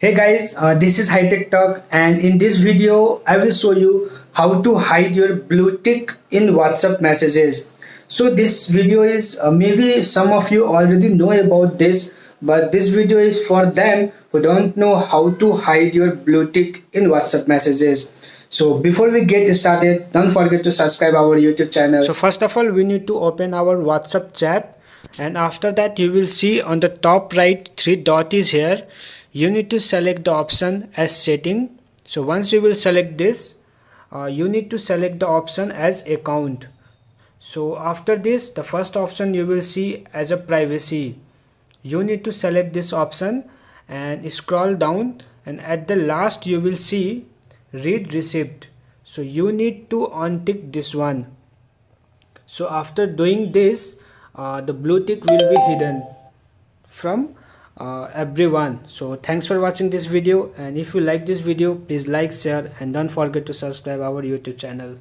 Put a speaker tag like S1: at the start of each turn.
S1: Hey guys, this is High Tech Talk, and in this video, I will show you how to hide your blue tick in WhatsApp messages. So this video is maybe some of you already know about this, but this video is for them who don't know how to hide your blue tick in WhatsApp messages. So before we get started, don't forget to subscribe our YouTube channel. So first of all, we need to open our WhatsApp chat, and after that you will see on the top right three dot is here. You need to select the option as setting. So once you will select this, you need to select the option as account. So after this, the first option you will see as a privacy. You need to select this option and scroll down, and at the last you will see read receipt. So you need to untick this one. So after doing this, the blue tick will be hidden from everyone. So thanks for watching this video, and if you like this video, please like, share, and don't forget to subscribe our YouTube channel.